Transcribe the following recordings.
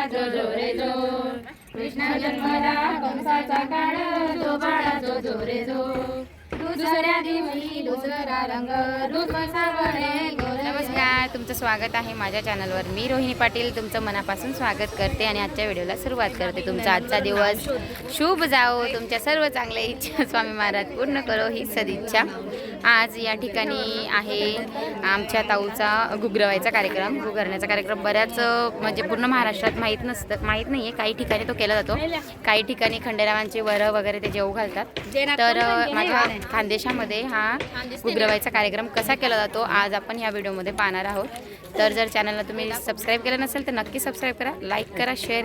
जो जो रे जो कृष्ण जन्मला कंसाचा काळ जो बाळा जो जो रे जो दुसऱ्या दिवशी दुसरा रंग रूप सावळे. नमस्कार, तुमचं स्वागत आहे माझ्या चॅनलवर. मी रोहिणी पाटील तुमचं मनापासून स्वागत करते आणि आजच्या व्हिडिओला सुरुवात करते. तुमचा आजचा दिवस शुभ जाओ, तुमच्या सर्व चांगल्या इच्छा स्वामी महाराज पूर्ण करो ही सदिच्छा. आज या ठिकाणी आहे आमच्या ताऊचा गुगरवायचा कार्यक्रम. गुगरण्याचा कार्यक्रम बऱ्याच म्हणजे पूर्ण महाराष्ट्रात माहीत नाही आहे. काही ठिकाणी तो केला जातो, काही ठिकाणी खंडेरावांचे वरं वगैरे ते जेवू घालतात. तर माझ्या खानदेशामध्ये हा गुगरवायचा कार्यक्रम कसा केला जातो आज आपण या व्हिडिओमध्ये पाहणार आहोत. तर जर चॅनलला तुम्ही सबस्क्राईब केलं नसेल तर नक्की सबस्क्राईब करा, लाईक करा, शेअर.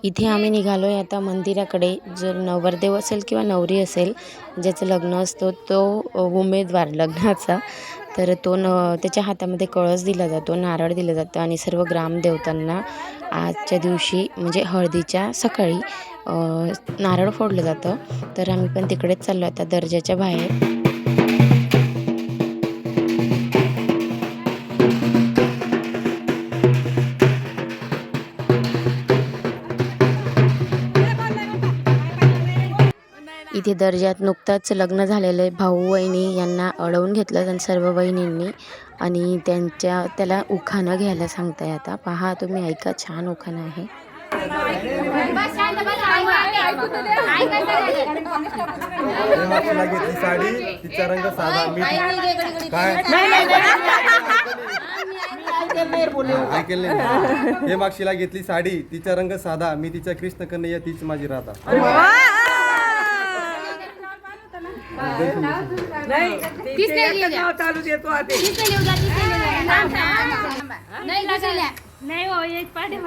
इथे आम्ही निघालो आहे आता मंदिराकडे. जर नवरदेव असेल किंवा नवरी असेल ज्याचं लग्न असतो तो उमेदवार लग्नाचा, तर तो त्याच्या हातामध्ये कळस दिला जातो, नारळ दिलं जातं आणि सर्व ग्रामदेवतांना आजच्या दिवशी म्हणजे हळदीच्या सकाळी नारळ फोडलं जातं. तर आम्ही पण तिकडेच चाललो आता दर्जाच्या बाहेर. इथे दर्जात नुकताच लग्न झालेले भाऊ वहिनी यांना अडवून घेतलं आणि सर्व वहिनींनी, आणि त्याला उखाणं घ्यायला सांगताय. आता पहा तुम्ही, ऐका, छान उखाणं आहे. साडी तिचा रंग साधा हे मागशीला घेतली साडी तिचा रंग साधा मी तिचा कृष्ण कन्हैया तीच माझी राधा. नाही हो, एक पाठी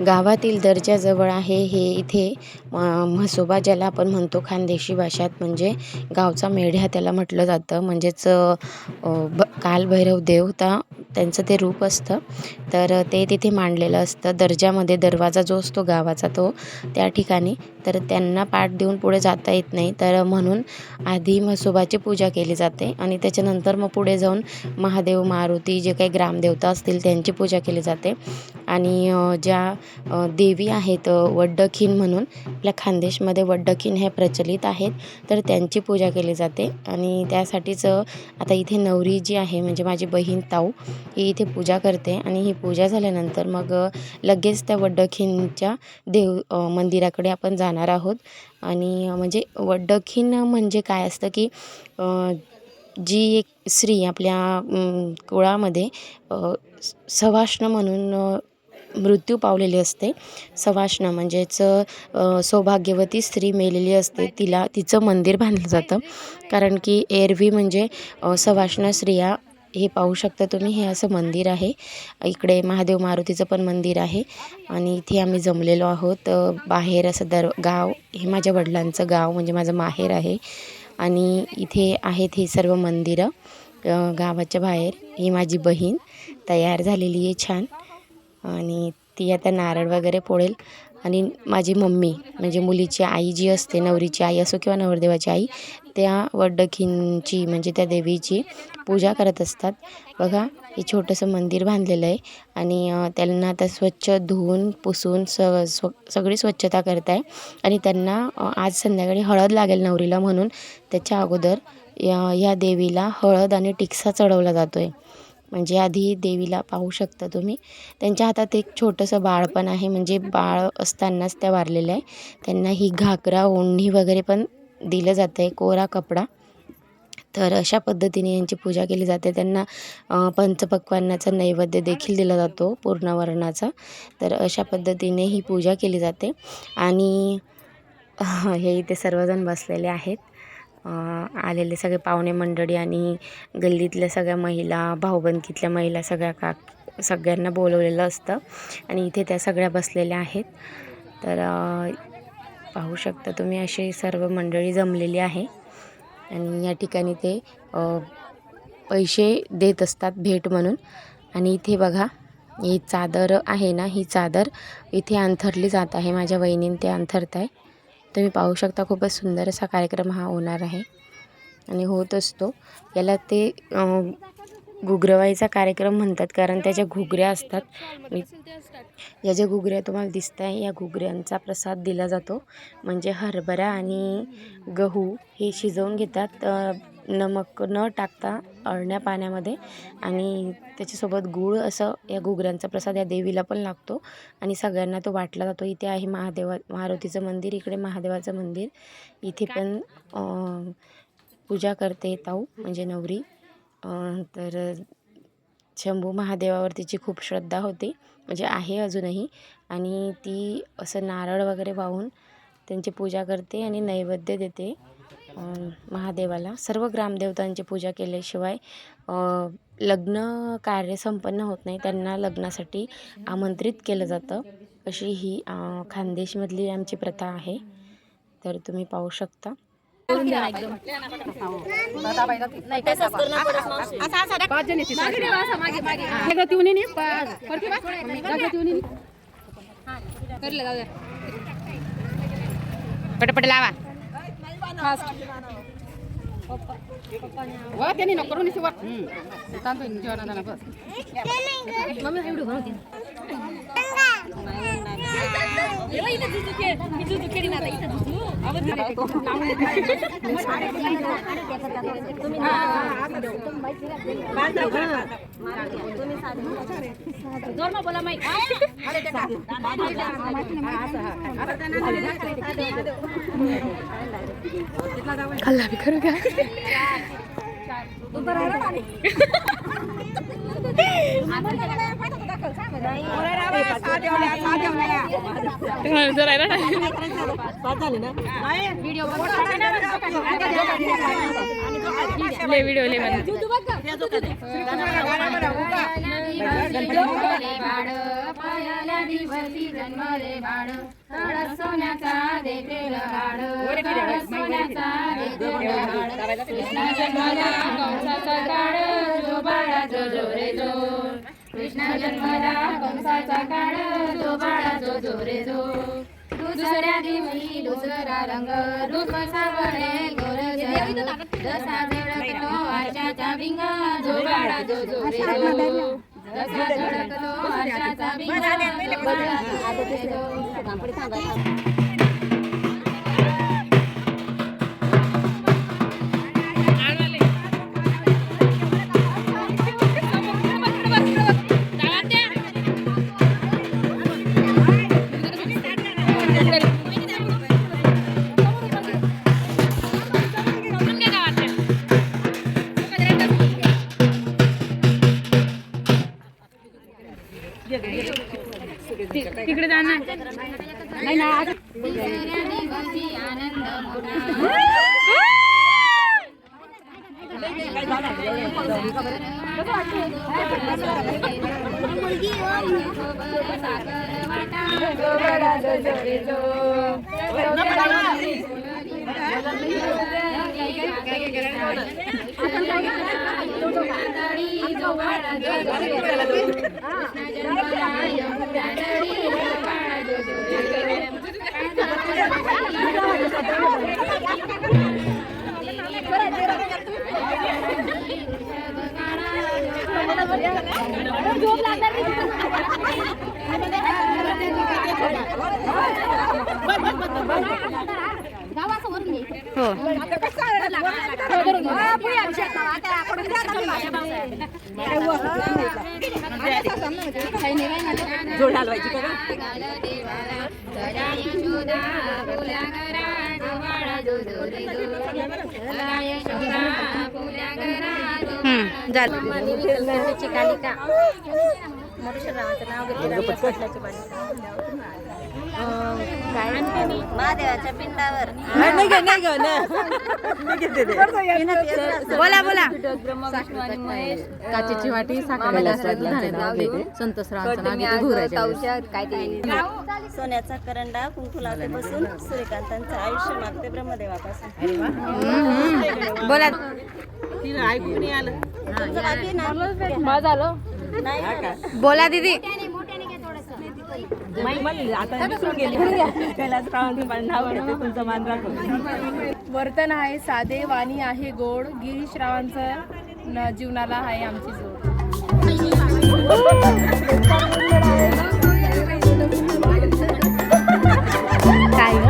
गावातील दर्जाजवळ आहे हे. इथे म्हसोबा ज्याला आपण म्हणतो खानदेशी भाषात, म्हणजे गावचा मेढ्या त्याला म्हटलं जातं. म्हणजेच कालभैरव देवता त्यांचं ते रूप असतं. तर ते तिथे मांडलेलं असतं दर्जामध्ये. दरवाजा जो असतो गावाचा तो त्या ठिकाणी. तर त्यांना पाठ देऊन पुढे जाता येत नाही, तर म्हणून आधी म्हसोबाची पूजा केली जाते आणि त्याच्यानंतर मग पुढे जाऊन महादेव, मारुती, जे काही ग्रामदेवता असतील त्यांची पूजा केली जाते. आणि ज्या देवी आहेत वड्डखीन म्हणून, आपल्या खानदेशमध्ये वड्डखीन हे प्रचलित आहेत, तर त्यांची पूजा केली जाते. आणि त्यासाठीच आता इथे नवरी जी आहे म्हणजे माझी बहीण ताऊ ही इथे पूजा करते. आणि ही पूजा झाल्यानंतर मग लगेच त्या वड्डखीनच्या मंदिराकडे आपण जाणार आहोत. आणि म्हणजे वड्डखीन म्हणजे काय असतं की जी एक स्त्री आपल्या कुळामध्ये सवाष्ण म्हणून मृत्यू पावलेली असते. सवाष्ण म्हणजेच सौभाग्यवती स्त्री मेलेली असते, तिचं मंदिर बांधलं जातं. कारण की एरवी म्हणजे सवाष्ण स्त्रिया, हे पाहू शकता तुम्ही, हे असं मंदिर आहे. इकडे महादेव मारुतीचं पण मंदिर आहे. आणि इथे आम्ही जमलेलो आहोत. बाहेर असं गाव, हे माझ्या वडिलांचं गाव म्हणजे माझं माहेर आहे. आणि इथे आहेत ही सर्व मंदिरं गावाच्या बाहेर. ही माझी बहीण तयार झालेली आहे छान, आणि ती आता नारळ वगैरे फोडेल. आणि माझी मम्मी म्हणजे मुलीची आई जी असते, नवरीची आई असो किंवा नवरदेवाची आई, त्या वड्डखीनची म्हणजे त्या देवीची पूजा करत असतात. बघा, हे छोटंसं मंदिर बांधलेलं आहे. आणि त्यांना आता स्वच्छ धुवून पुसून सगळी स्वच्छता करताय. आणि त्यांना आज संध्याकाळी हळद लागेल नवरीला, म्हणून त्याच्या अगोदर या देवीला हळद आणि टिक्सा चढवला जातो आहे. म्हणजे आधी देवीला पाहू शकता तुम्ही, त्यांच्या हातात एक छोटंसं बाळ पण आहे, म्हणजे बाळ असतानाच त्या वारलेल्या आहे. त्यांना ही घागरा, ओढणी वगैरे पण दिलं जातं आहे, कोरा कपडा. तर अशा पद्धतीने यांची पूजा केली जाते. त्यांना पंचपक्वान्नाचा नैवेद्य देखील दिला जातो, पूर्णवर्णाचा. तर अशा पद्धतीने ही पूजा केली जाते. आणि हे इथे सर्वजण बसलेले आहेत, आलेले सगळे पाहुणे मंडळी आणि गल्लीतल्या सगळ्या महिला, भाऊबंदकीतल्या महिला, सगळ्यांना बोलवलेलं असतं. आणि इथे त्या सगळ्या बसलेल्या आहेत. तर पाहू शकता तुम्ही, अशी सर्व मंडळी जमलेली आहे. आणि या ठिकाणी ते पैसे देत असतात भेट म्हणून. आणि इथे बघा ही चादर आहे ना, ही चादर इथे अंथरली जात आहे. माझ्या वहिनीने ते अंथरत आहे. तुम्ही पाहू शकता खूपच सुंदर असा कार्यक्रम हा होणार आहे आणि होत असतो. याला ते घुगरवाईचा कार्यक्रम म्हणतात, कारण त्याच्या घुगऱ्या असतात. या ज्या घुगऱ्या तुम्हाला दिसत आहे या घुगऱ्यांचा प्रसाद दिला जातो. म्हणजे हरभरा आणि गहू हे शिजवून घेतात नमक न टाकता अळण्या पाण्यामध्ये, आणि त्याच्यासोबत गूळ असं या घुगऱ्यांचा प्रसाद या देवीला पण लागतो आणि सगळ्यांना तो वाटला जातो. इथे आहे मारुतीचं मंदिर, इकडे महादेवाचं मंदिर. इथे पण पूजा करते ताऊ म्हणजे नवरी. तर शंभू महादेवावर तिची खूप श्रद्धा होती, म्हणजे आहे अजूनही. आणि ती असं नारळ वगैरे वाहून त्यांची पूजा करते आणि नैवेद्य देते महादेवाला. सर्व ग्रामदेवतांची पूजा केल्याशिवाय लग्न कार्य संपन्न होत नाही. त्यांना लग्नासाठी आमंत्रित केलं जातं, अशी ही खानदेशमधली आमची प्रथा आहे. तर तुम्ही पाहू शकता. पटपट लावा. त्यांनी नको करून बोला माहिती खाल्ला भी करू का? व्हिडिओ ले पायाला दिवसी जन्मले बाळ सोन्याचा देतेल गाड सोन्याचा देतेल गाड कृष्ण जन्मला कंसाचा काळ जो बाळा जो जो रे जो कृष्ण जन्मला कंसाचा काळ जो बाळा जो जो रे जो दुसऱ्या दिवशी दुसरा रंग रूप सावळे गोर जसा झळकतो आरशाचा भिंग जो बाळा जो जो रे जो जसा झळकतो आरशाचा भिंग जो बाळा जो रे जो तिकडे जाणार नाही ना आनंद जोड हलवायची का महादेवाच्या पिंडावर बोला बोला काचेची वाटी सोन्याचा करंडा कुंकू लावते बसून सूर्यकांतांचं आयुष्य मागते ब्रह्मदेवापासून. बोला तुमचं बाकी आहे ना? माझं झालं. नाही झालं. बोला दीदी. वर्तन आहे साधे, वाणी आहे गोड, गिरीश रावांचं जीवनाला आहे आमची जोड. काय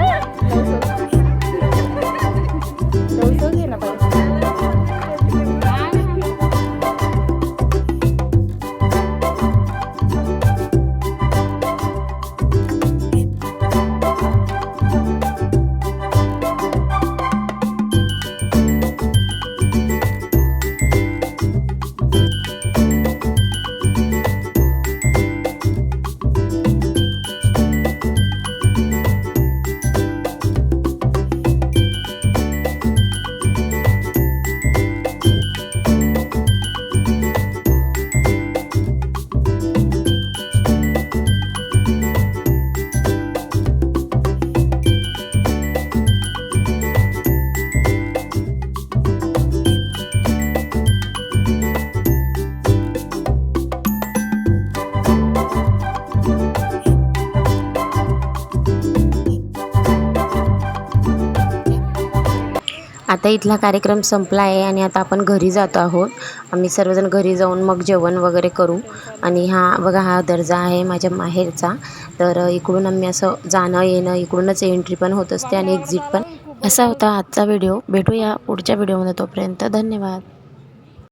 आता इथला कार्यक्रम संपला आहे आणि आता आपण घरी जातो आहोत. आम्ही सर्वजण घरी जाऊन मग जेवण वगैरे करू. आणि बघा हा दर्जा आहे माझ्या माहेरचा. तर इकडून आम्ही असं जाणं येणं, इकडूनच एंट्री पण होत असते आणि एक्झिट पण. असा होता आजचा व्हिडिओ. भेटूया पुढच्या व्हिडिओमध्ये. तोपर्यंत धन्यवाद.